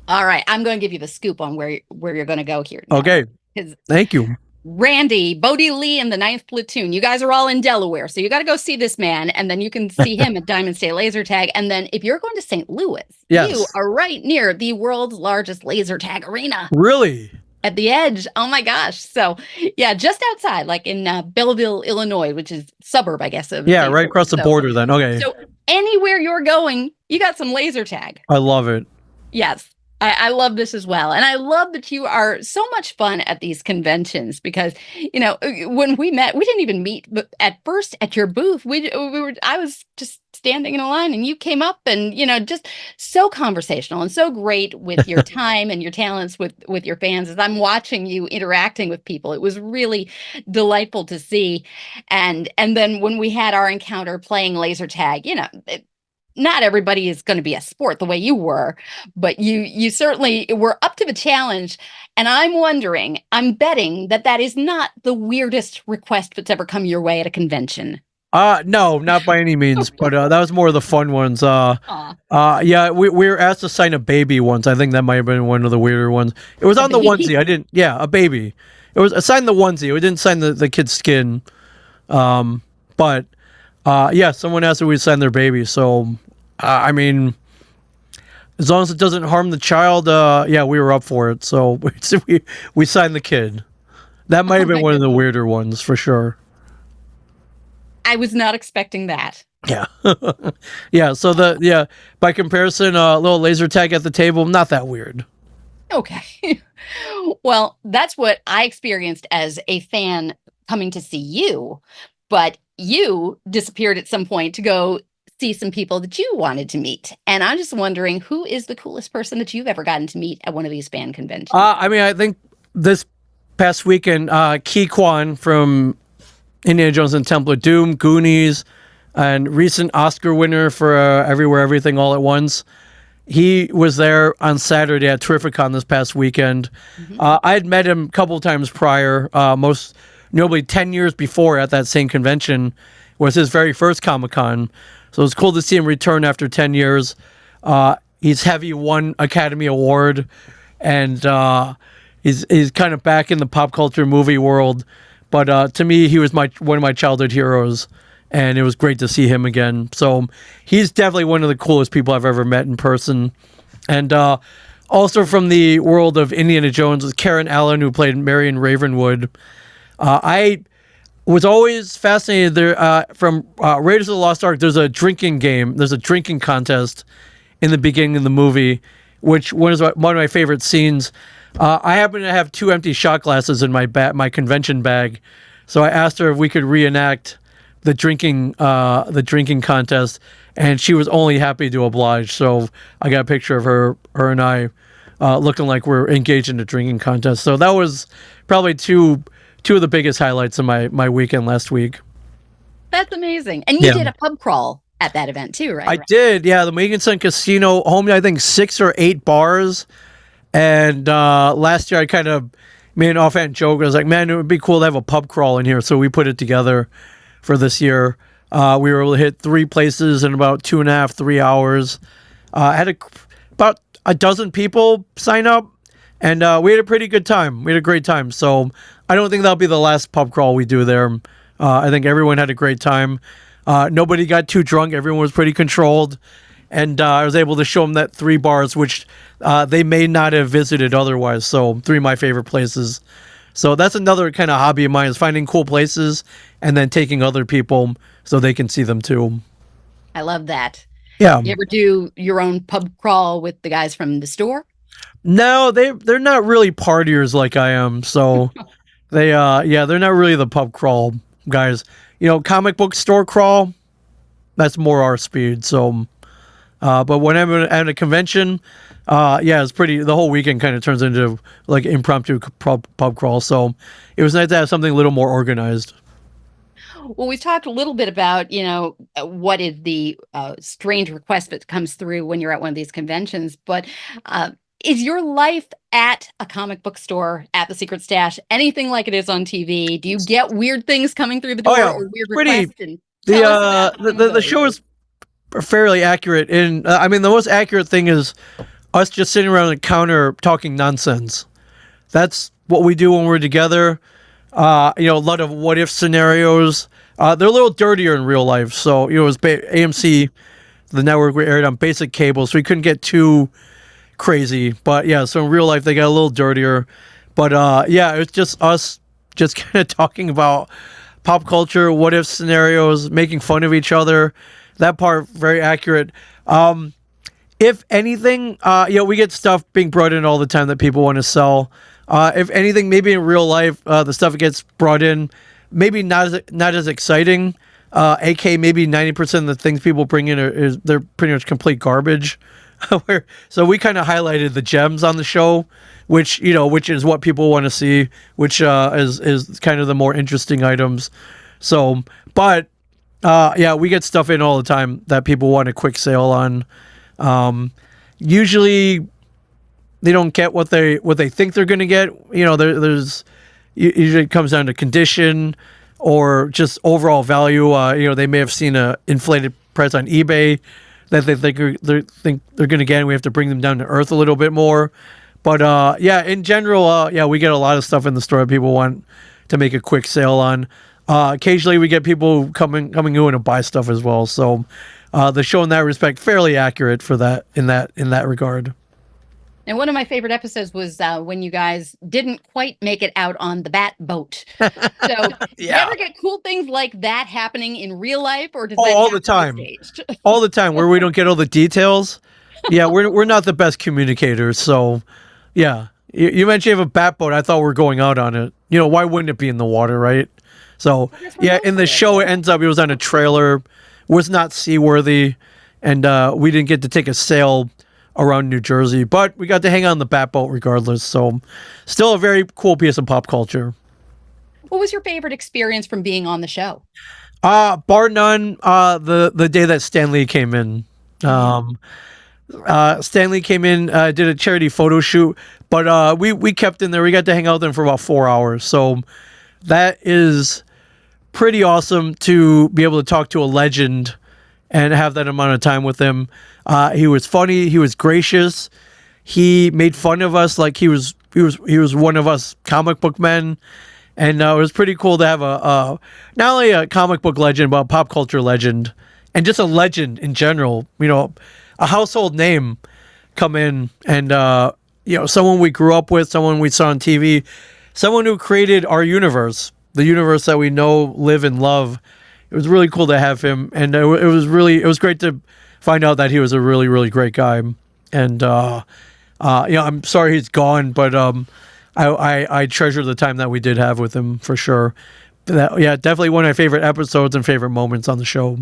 All right, I'm going to give you the scoop on where you're going to go here. Now. Okay, 'Cause thank you. Randy, Bodie Lee, and the 9th Platoon. You guys are all in Delaware, so you got to go see this man, and then you can see him at Diamond State Laser Tag. And then if you're going to St. Louis, Yes. you are right near the world's largest laser tag arena Really? at the edge. Oh my gosh! So yeah, just outside, like in Belleville, Illinois, which is suburb, I guess. Of Yeah, St. right Louis. across the border. Then okay. So anywhere you're going, you got some laser tag. I love it. Yes. I love this as well. And I love that you are so much fun at these conventions because, when we met, we didn't even meet at first at your booth. I was just standing in a line and you came up and, just so conversational and so great with your time and your talents with your fans. As I'm watching you interacting with people, it was really delightful to see. And then when we had our encounter playing laser tag, not everybody is going to be a sport the way you were, but you certainly were up to the challenge. And I'm betting that is not the weirdest request that's ever come your way at a convention. No, not by any means, but that was more of the fun ones. Yeah, we were asked to sign a baby once. I think that might have been one of the weirder ones. It was on the onesie. A baby. It was sign the onesie. We didn't sign the kid's skin. But someone asked if we sign their baby. So, I mean, as long as it doesn't harm the child, we were up for it. So we signed the kid. That might have been one of the weirder ones for sure. I was not expecting that. Yeah. Yeah. So by comparison, little laser tag at the table, not that weird. Okay. Well, that's what I experienced as a fan coming to see you, but you disappeared at some point to go see some people that you wanted to meet. And I'm just wondering, who is the coolest person that you've ever gotten to meet at one of these fan conventions? I think this past weekend, Ki Kwan from Indiana Jones and Temple of Doom, Goonies, and recent Oscar winner for Everywhere, Everything, All at Once. He was there on Saturday at Terrificon this past weekend. Mm-hmm. I had met him a couple of times prior, most notably 10 years before at that same convention was his very first Comic-Con. So it was cool to see him return after 10 years. He's won Academy Award, and he's kind of back in the pop culture movie world. But to me, he was one of my childhood heroes, and it was great to see him again. So he's definitely one of the coolest people I've ever met in person. And also from the world of Indiana Jones was Karen Allen, who played Marion Ravenwood. I was always fascinated there from Raiders of the Lost Ark. There's a drinking game. There's a drinking contest in the beginning of the movie, which one of my favorite scenes. I happen to have 2 empty shot glasses in my convention bag, so I asked her if we could reenact the drinking contest, and she was only happy to oblige. So I got a picture of her and I looking like we're engaged in a drinking contest. So that was probably two of the biggest highlights of my weekend last week. That's amazing. And you did a pub crawl at that event too, right? I did, yeah. The Ming Chen Casino home, I think 6 or 8 bars. And last year I kind of made an offhand joke. I was like, man, it would be cool to have a pub crawl in here. So we put it together for this year. We were able to hit 3 places in about 2.5, 3 hours. I had about a dozen people sign up, and we had a pretty good time. We had a great time. So I don't think that'll be the last pub crawl we do there. I think everyone had a great time. Nobody got too drunk. Everyone was pretty controlled. And I was able to show them that 3 bars, which they may not have visited otherwise. So 3 of my favorite places. So that's another kind of hobby of mine, is finding cool places and then taking other people so they can see them too. I love that. Yeah. You ever do your own pub crawl with the guys from the store? No, they're not really partiers like I am. So they're not really the pub crawl guys. Comic book store crawl, that's more our speed. So, but when I'm at a convention, it's pretty. The whole weekend kind of turns into like impromptu pub crawl. So it was nice to have something a little more organized. Well, we've talked a little bit about, what is the strange request that comes through when you're at one of these conventions, but uh, is your life at a comic book store, at the Secret Stash, anything like it is on TV? Do you get weird things coming through the Oh door yeah, or weird pretty. requests? And The tell us about some of the those. show is fairly accurate. And I mean, the most accurate thing is us just sitting around the counter talking nonsense. That's what we do when we're together. A lot of what if scenarios. They're a little dirtier in real life. So, it was AMC, the network we aired on basic cable, so we couldn't get too crazy. But yeah, so in real life, they got a little dirtier. But yeah, it's just us just kind of talking about pop culture, what if scenarios, making fun of each other. That part, very accurate. If anything, we get stuff being brought in all the time that people want to sell. If anything, maybe in real life, the stuff that gets brought in, maybe not as exciting. AK maybe 90% of the things people bring in they're pretty much complete garbage. So we kind of highlighted the gems on the show, which is what people want to see, which is kind of the more interesting items. So, but yeah, we get stuff in all the time that people want a quick sale on. Usually they don't get what they think they're going to get. There's usually it comes down to condition or just overall value. They may have seen a inflated price on eBay that they think they're going to get, and we have to bring them down to earth a little bit more. But yeah, in general, we get a lot of stuff in the store that people want to make a quick sale on. Occasionally, we get people coming in to buy stuff as well. So the show in that respect fairly accurate for that in that regard. And one of my favorite episodes was when you guys didn't quite make it out on the bat boat. So, you ever get cool things like that happening in real life, or does that all have the to be time, staged? all the time, where we don't get all the details? Yeah, we're not the best communicators. So, yeah, you mentioned you have a bat boat. I thought we were going out on it. Why wouldn't it be in the water, right? So, yeah, in the show, it ends up it was on a trailer, was not seaworthy, and we didn't get to take a sail around New Jersey, but we got to hang on the bat boat regardless. So, still a very cool piece of pop culture. What was your favorite experience from being on the show? Bar none. The day that Stan Lee came in. Stan Lee came in, did a charity photo shoot, but we kept in there. We got to hang out with him for about 4 hours. So that is pretty awesome to be able to talk to a legend and have that amount of time with him. He was funny. He was gracious. He made fun of us like he was one of us comic book men. And it was pretty cool to have a not only a comic book legend, but a pop culture legend, and just a legend in general. A household name come in, and someone we grew up with, someone we saw on TV, someone who created our universe, the universe that we know, live, and love. It was really cool to have him, and it was great to find out that he was a really, really great guy. And I'm sorry he's gone, but I treasure the time that we did have with him for sure. Definitely one of my favorite episodes and favorite moments on the show.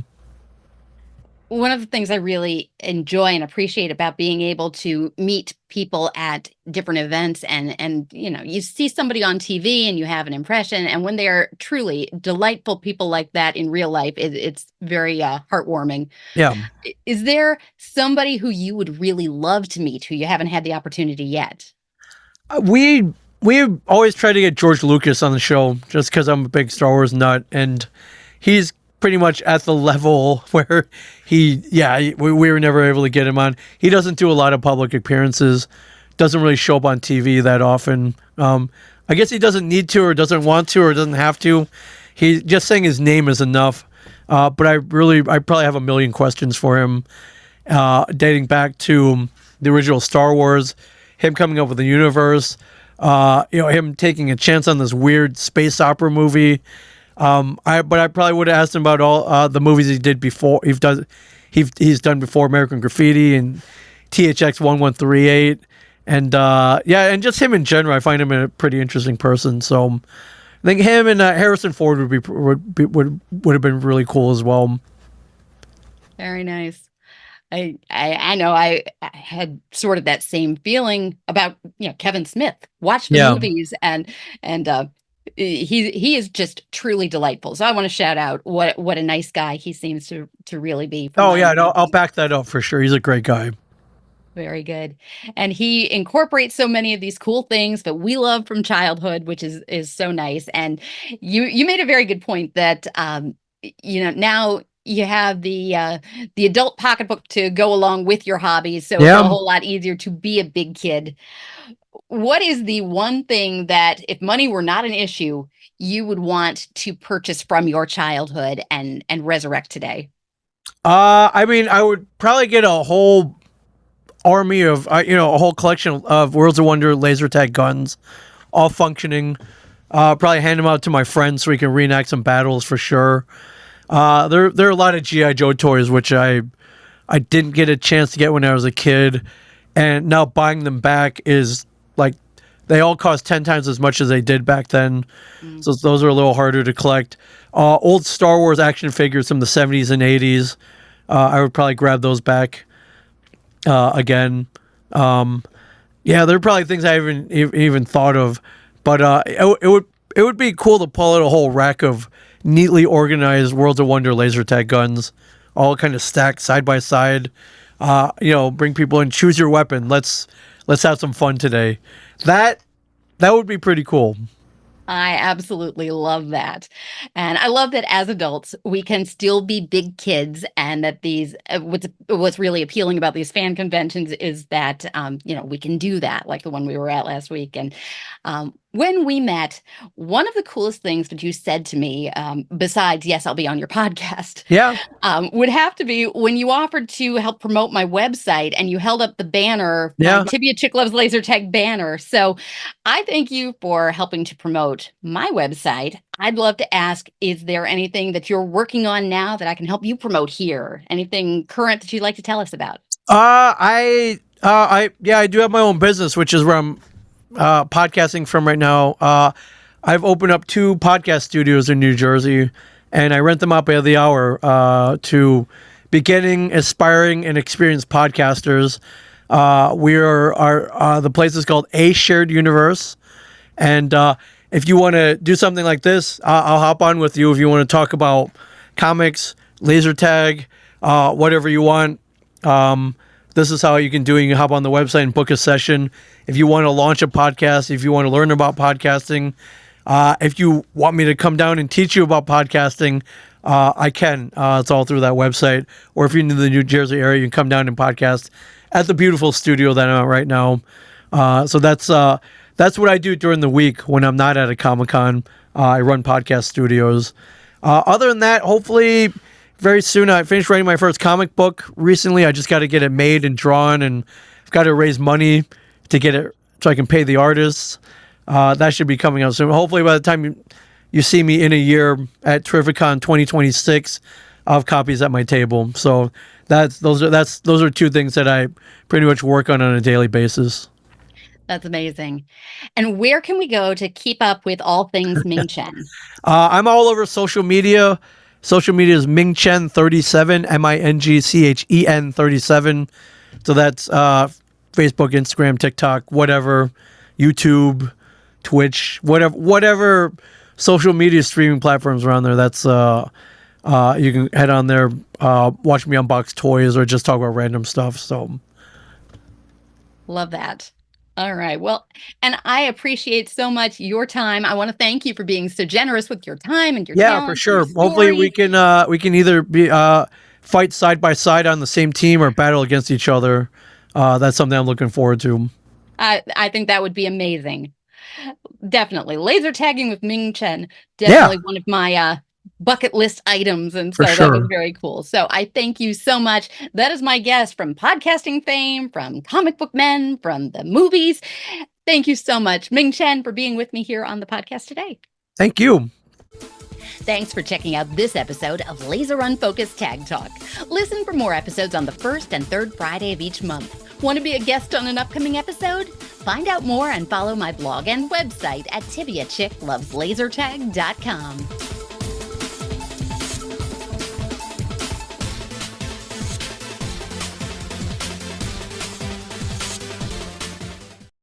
One of the things I really enjoy and appreciate about being able to meet people at different events, and you see somebody on TV and you have an impression, and when they are truly delightful people like that in real life, it's very heartwarming. Yeah. Is there somebody who you would really love to meet who you haven't had the opportunity yet? We always try to get George Lucas on the show just because I'm a big Star Wars nut, and he's pretty much at the level where we were never able to get him on. He doesn't do a lot of public appearances, doesn't really show up on TV that often. I guess he doesn't need to, or doesn't want to, or doesn't have to. He just saying his name is enough. But I probably have a million questions for him, dating back to the original Star Wars, him coming up with the universe, him taking a chance on this weird space opera movie. I probably would have asked him about all the movies he did before. He's done before American Graffiti and THX 1138, and and just him in general. I find him a pretty interesting person. So I think him and Harrison Ford would have been really cool as well. Very nice. I know I had sort of that same feeling about Kevin Smith. Watch the movies and he is just truly delightful. So I want to shout out what a nice guy he seems to really be. Oh yeah, no, I'll back that up for sure. He's a great guy. Very good. And he incorporates so many of these cool things that we love from childhood, which is so nice. And you made a very good point that now you have the adult pocketbook to go along with your hobbies, so it's a whole lot easier to be a big kid. What is the one thing that, if money were not an issue, you would want to purchase from your childhood and resurrect today? I mean, I would probably get a whole army of, a whole collection of Worlds of Wonder laser tag guns, all functioning. Probably hand them out to my friends so we can reenact some battles for sure. There are a lot of G.I. Joe toys, which I didn't get a chance to get when I was a kid. And now buying them back is like, they all cost 10 times as much as they did back then. So those are a little harder to collect. Old Star Wars action figures from the 70s and 80s. I would probably grab those back again. Yeah, there are probably things I haven't even thought of. But it would be cool to pull out a whole rack of neatly organized Worlds of Wonder laser tag guns, all kind of stacked side by side. Bring people in, choose your weapon. Let's have some fun today. That would be pretty cool. I absolutely love that. And I love that as adults, we can still be big kids, and that these, what's really appealing about these fan conventions is that, we can do that, like the one we were at last week. And when we met, one of the coolest things that you said to me, besides, yes, I'll be on your podcast, would have to be when you offered to help promote my website and you held up the banner, Tivia Chick Loves Laser Tag banner. So I thank you for helping to promote my website. I'd love to ask, is there anything that you're working on now that I can help you promote here? Anything current that you'd like to tell us about? I do have my own business, which is where I'm podcasting from right now. I've opened up 2 podcast studios in New Jersey, and I rent them out by the hour to beginning, aspiring, and experienced podcasters. The place is called A Shared Universe, and if you want to do something like this, I'll hop on with you. If you want to talk about comics, laser tag, whatever you want, this is how you can do it. You can hop on the website and book a session. If you want to launch a podcast, if you want to learn about podcasting, if you want me to come down and teach you about podcasting, I can. It's all through that website. Or if you're in the New Jersey area, you can come down and podcast at the beautiful studio that I'm at right now. So that's what I do during the week when I'm not at a Comic-Con. I run podcast studios. Other than that, hopefully very soon. I finished writing my first comic book recently. I just got to get it made and drawn, and I've got to raise money to get it so I can pay the artists. That should be coming out soon. Hopefully by the time you see me in a year at Terrificon 2026, I'll have copies at my table. So those are 2 things that I pretty much work on a daily basis. That's amazing. And where can we go to keep up with all things Ming Chen? I'm all over social media. Social media is Ming Chen 37, MINGCHEN 37. So that's Facebook, Instagram, TikTok, whatever, YouTube, Twitch, whatever social media streaming platforms around there. That's you can head on there, watch me unbox toys or just talk about random stuff. So love that. All right. Well, and I appreciate so much your time. I want to thank you for being so generous with your time and your talent. For sure. Hopefully we can either be fight side by side on the same team or battle against each other. That's something I'm looking forward to. I think that would be amazing. Definitely. Laser tagging with Ming Chen. Definitely one of my bucket list items. And so that was very cool. So I thank you so much. That is my guest from podcasting fame, from comic book men, from the movies. Thank you so much, Ming Chen, for being with me here on the podcast today. Thank you. Thanks for checking out this episode of Laser Unfocused Tag Talk. Listen for more episodes on the 1st and 3rd Friday of each month. Want to be a guest on an upcoming episode? Find out more and follow my blog and website at TiviaChickLovesLaserTag.com.